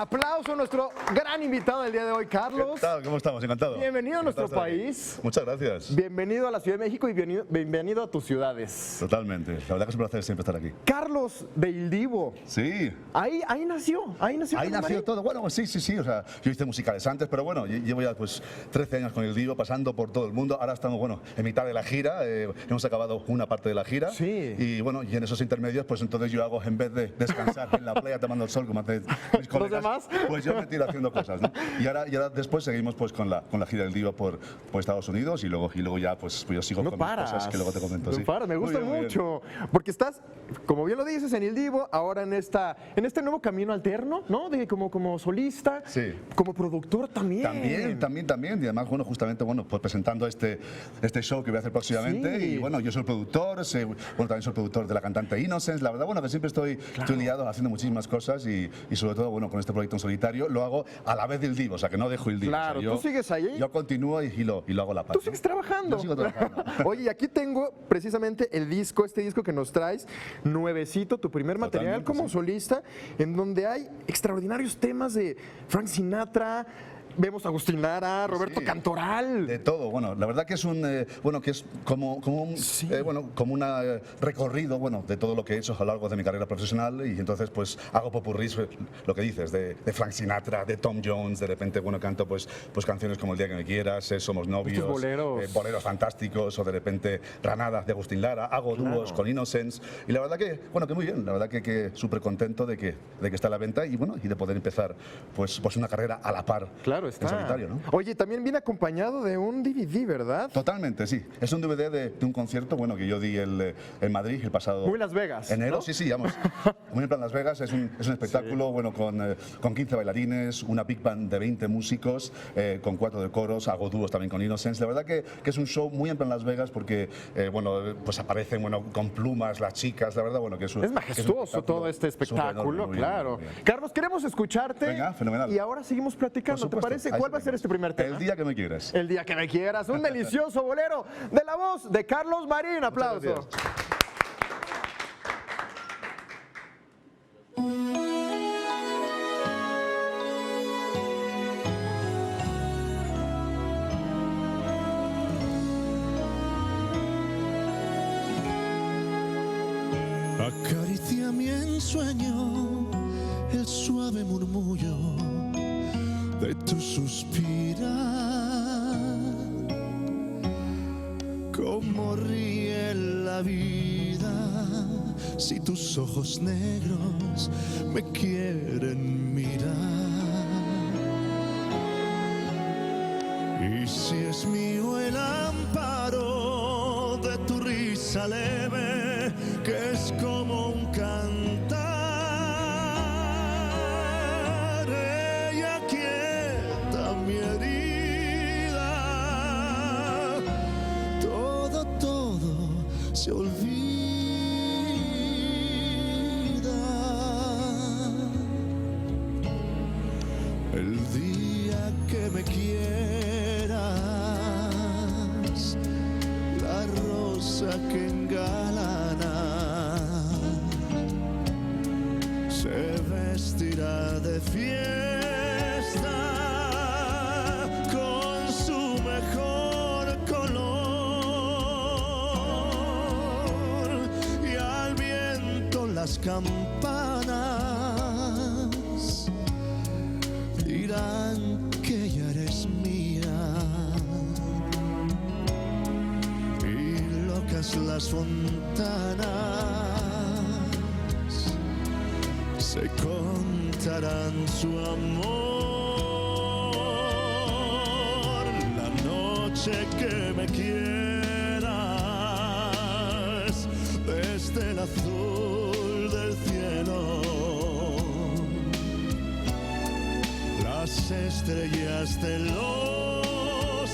Aplauso a nuestro gran invitado del día de hoy, Carlos. ¿Qué tal? ¿Cómo estamos? Encantado. Bienvenido a nuestro país. Muchas gracias. Bienvenido a la Ciudad de México y bienvenido a tus ciudades. Totalmente. La verdad que es un placer siempre estar aquí. Carlos de Il Divo. Sí. Ahí nació. Ahí nació todo. Bueno, sí. O sea, yo hice musicales antes, pero bueno, llevo ya pues 13 años con Il Divo, pasando por todo el mundo. Ahora estamos, bueno, en mitad de la gira. Hemos acabado una parte de la gira. Sí. Y bueno, y en esos intermedios, pues entonces yo hago, en vez de descansar en la playa tomando el sol, como hacen mis colegas, demás? pues yo me tiro haciendo cosas, ¿no? Y ahora después seguimos pues con la gira del Divo por Estados Unidos y luego ya pues yo sigo con mis cosas que luego te comento. No Sí. paras, me gusta Muy bien. mucho. Porque estás, como bien lo dices, en Il Divo, ahora en este nuevo camino alterno, ¿no? Como solista, Sí. como productor también. También. Y además, bueno, justamente, bueno, pues presentando este show que voy a hacer próximamente. Sí. Y bueno, yo soy el productor, bueno, también soy el productor de la cantante Innocence. La verdad, bueno, que siempre estoy liado haciendo muchísimas cosas y sobre todo, bueno, con este proyecto en solitario lo hago a la vez del Divo, o sea, que no dejo el Divo. Claro, o sea, tú sigues ahí. Yo continúo y lo hago a la par. Tú sigues trabajando. Yo sigo trabajando. Oye, y aquí tengo precisamente este disco que nos traes, nuevecito, tu primer material Totalmente, como sí. solista, en donde hay extraordinarios temas de Frank Sinatra. Vemos a Agustín Lara, Roberto Sí. Cantoral. De todo, bueno, la verdad que es que es como un Sí. recorrido, bueno, de todo lo que he hecho a lo largo de mi carrera profesional y entonces pues hago popurrís, lo que dices, de Frank Sinatra, de Tom Jones, de repente, bueno, canto pues canciones como El día que me quieras, Somos novios, Estos boleros. boleros fantásticos o de repente Granada de Agustín Lara, hago dúos con Innocence y la verdad que, bueno, que muy bien, la verdad que súper contento de que está a la venta y bueno, y de poder empezar pues una carrera a la par. Claro, está. En solitario, ¿no? Oye, también viene acompañado de un DVD, ¿verdad? Totalmente, sí. Es un DVD de un concierto, bueno, que yo di en Madrid el pasado Muy Las Vegas, enero. ¿no? Sí, vamos. Muy en plan Las Vegas. Es un espectáculo, bueno, con 15 bailarines, una big band de 20 músicos, con 4 de coros, hago dúos también con Innocence. La verdad que es un show muy en plan Las Vegas porque, bueno, pues aparecen, bueno, con plumas las chicas. La verdad, bueno, que Es majestuoso todo este espectáculo, claro. Carlos, queremos escucharte. Venga, fenomenal. Y ahora seguimos platicando, Por ¿te supuesto. parece? Ahí ¿Cuál va a ser seguimos. este primer tema? El día que me quieras. El día que me quieras. Un delicioso bolero de la voz de Carlos Marín. Aplauso. gracias. Acariciame en sueño el suave murmullo de tu suspirar. Cómo ríe la vida si tus ojos negros me quieren mirar. Y si es mío el amparo de tu risa leve, que es como un cantar, ella quieta mi herida, todo se olvida. El día que me quieras, la rosa que engalana se vestirá de fiesta con su mejor color y al viento las campanas dirán que ya eres mía y locas las fontanas se contarán su amor. La noche que me quieras desde el azul del cielo, las estrellas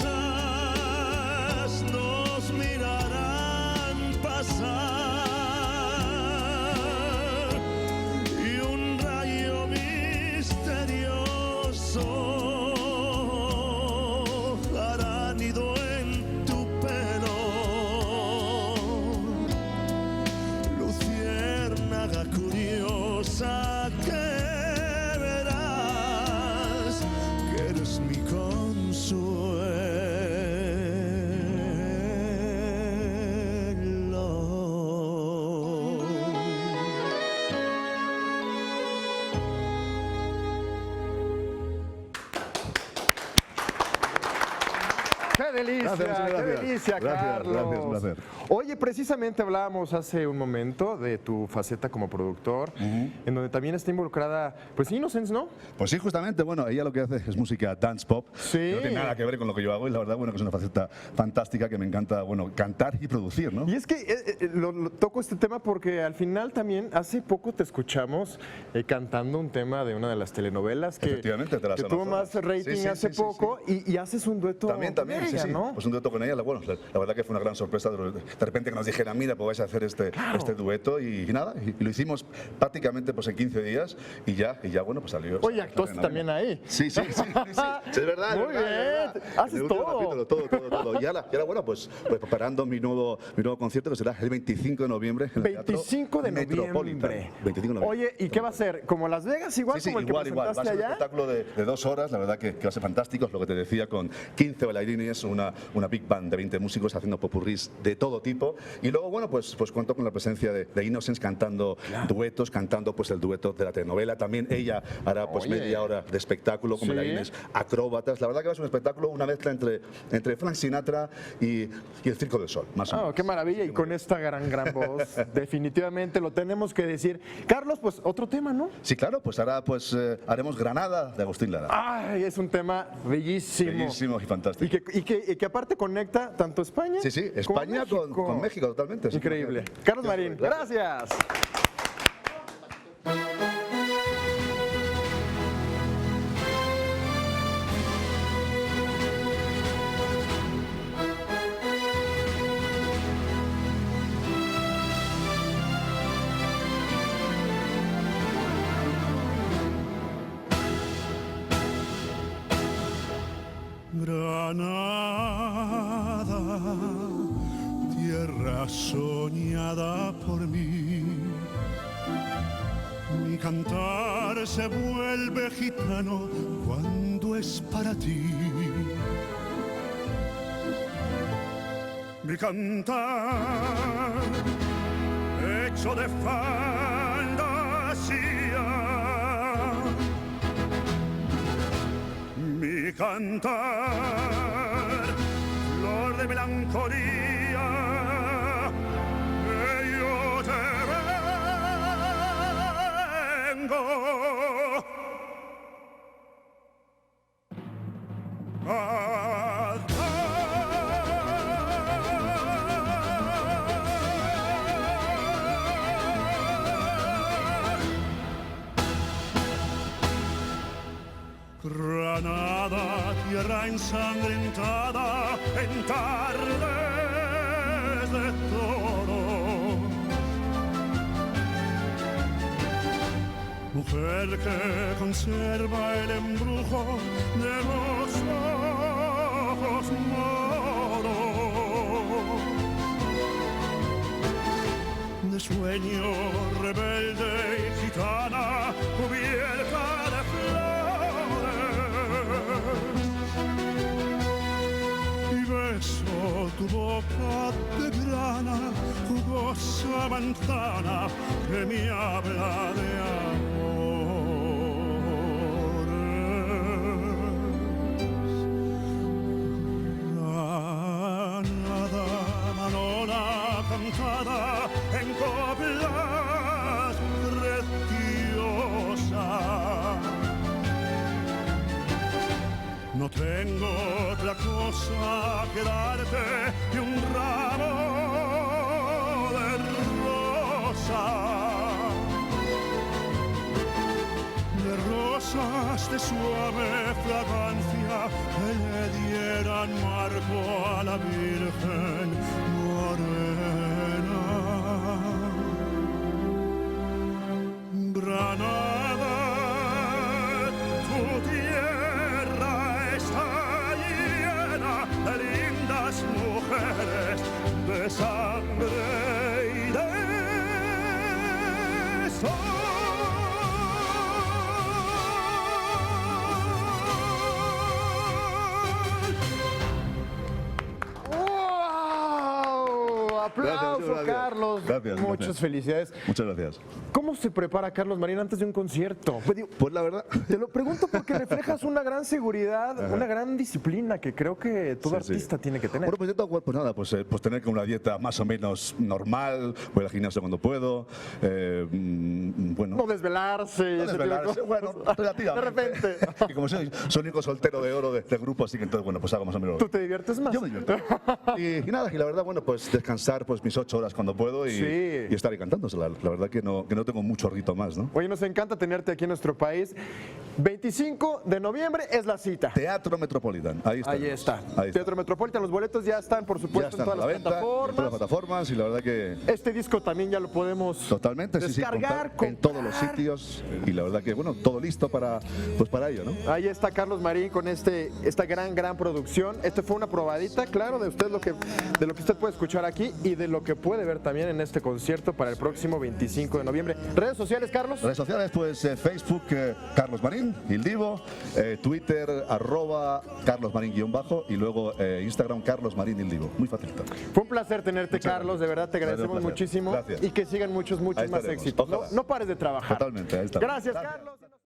celosas nos mirarán pasar y un rayo misterioso hará nido en tu pelo. Luciérnaga curiosa que verás muchas qué gracias. delicia, Gracias, Carlos. gracias, un placer. Oye, precisamente hablábamos hace un momento de tu faceta como productor, en donde también está involucrada, pues Innocence, ¿no? Pues sí, justamente, bueno, ella lo que hace es música dance pop. Sí. Que no tiene nada que ver con lo que yo hago y la verdad, bueno, que es una faceta fantástica que me encanta, bueno, cantar y producir, ¿no? Y es que lo toco este tema porque al final también hace poco te escuchamos cantando un tema de una de las telenovelas que, Efectivamente, de las que tuvo más Amazonas. rating Sí, sí, hace sí, sí, poco y haces un dueto También, con sí, ella, sí. ¿no? Pues un dueto con ella, bueno, la verdad que fue una gran sorpresa de repente que nos dijera, mira, pues vais a hacer este dueto y nada, y lo hicimos prácticamente pues en 15 días y ya bueno, pues salió. Oye, actuaste también ahí. Sí, sí, es verdad. Muy es verdad, bien, es verdad. haces En el último todo. capítulo, todo. Y ahora, bueno, pues preparando mi nuevo concierto que será el 25 de noviembre en el Teatro 25 de Metropolitan. noviembre. 25 de noviembre. Oye, ¿y qué va a ser? ¿Como Las Vegas? Igual Sí, como el que igual. Va a presentaste ser un allá. espectáculo de 2 horas, la verdad que va a ser fantástico, es lo que te decía, con 15 bailarines, una big band de 20 músicos haciendo popurrís de todo tipo. Y luego, bueno, pues cuento con la presencia de Innocence cantando duetos, cantando pues el dueto de la telenovela. También ella hará pues Oye. media hora de espectáculo con Sí. bailarines acróbatas. La verdad que va a ser un espectáculo, una mezcla entre Frank Sinatra y el Circo del Sol, más o menos. Qué maravilla, y con esta gran voz, definitivamente lo tenemos que decir. Carlos, pues otro tema, ¿no? Sí, claro, pues ahora haremos Granada de Agustín Lara. Ay, es un tema bellísimo. Bellísimo y fantástico. Y que aparte conecta tanto España Sí, como España México. con México totalmente. sí, Increíble. imagínate. Carlos Marín, gracias. Granada, tierra soñada por mí, mi cantar se vuelve gitano cuando es para ti. Mi cantar hecho de fantasía, mi cantar, flor de melancolía, que yo te vengo a Granada, tierra ensangrentada en tardes de toro. Mujer que conserva el embrujo de los ojos moros, de sueño rebelde y gitana, cubierta de flores, y beso tu boca de grana, jugosa manzana que me habla de amores. Granada, Manona cantada en coplas preciosas. No tengo otra cosa que darte que un ramo de rosas de suave fragancia que le dieran marco a la Virgen morena. Granada, tu tierra está llena de lindas mujeres, de sangre y de sol. gracias. Carlos. Gracias, Muchas gracias. felicidades. Muchas gracias. ¿Cómo se prepara Carlos Marín antes de un concierto? Pues, digo, Pues la verdad, te lo pregunto porque reflejas una gran seguridad, una gran disciplina que creo que todo Sí, sí. artista tiene que tener. Bueno, pues intento, pues nada, pues tener una dieta más o menos normal, voy al gimnasio cuando puedo, bueno. No desvelarse. No ese tipo de desvelarse, cosas. bueno, relativamente. De repente. Y como soy el único soltero de oro de este grupo, así que entonces, bueno, pues hago más o menos. ¿Tú te diviertes más? Yo me divierto. Y nada, y la verdad, bueno, pues descansar pues mis 8 horas cuando puedo y, Sí. y estar ahí cantando. La verdad que no tengo mucho rito más, ¿no? Oye, nos encanta tenerte aquí en nuestro país. 25 de noviembre es la cita. Teatro Metropolitan, ahí está. Ahí está. Ahí está. Teatro Metropolitan, los boletos ya están, por Ya supuesto, están en a la todas las venta, en todas las plataformas. plataformas y la verdad que Este disco también ya lo podemos totalmente, sí, descargar, en todos los comprar. sitios y la verdad que, bueno, todo listo para ello, ¿no? Ahí está Carlos Marín con esta gran producción. Este fue una probadita, claro, de usted de lo que usted puede escuchar aquí y de lo que puede ver también en este concierto para el próximo 25 de noviembre. Redes sociales, Carlos. Redes sociales, pues Facebook, Carlos Marín, Il Divo, Twitter, @Carlos Marín _ y luego Instagram, Carlos Marín Il Divo. Muy facilito. Fue un placer tenerte, Muchas Carlos. gracias. De verdad te agradecemos Un placer. muchísimo. Gracias. Y que sigan muchos Ahí más estaremos. éxitos. No, Ojalá. no pares de trabajar. Totalmente, ahí estamos. Gracias, Carlos.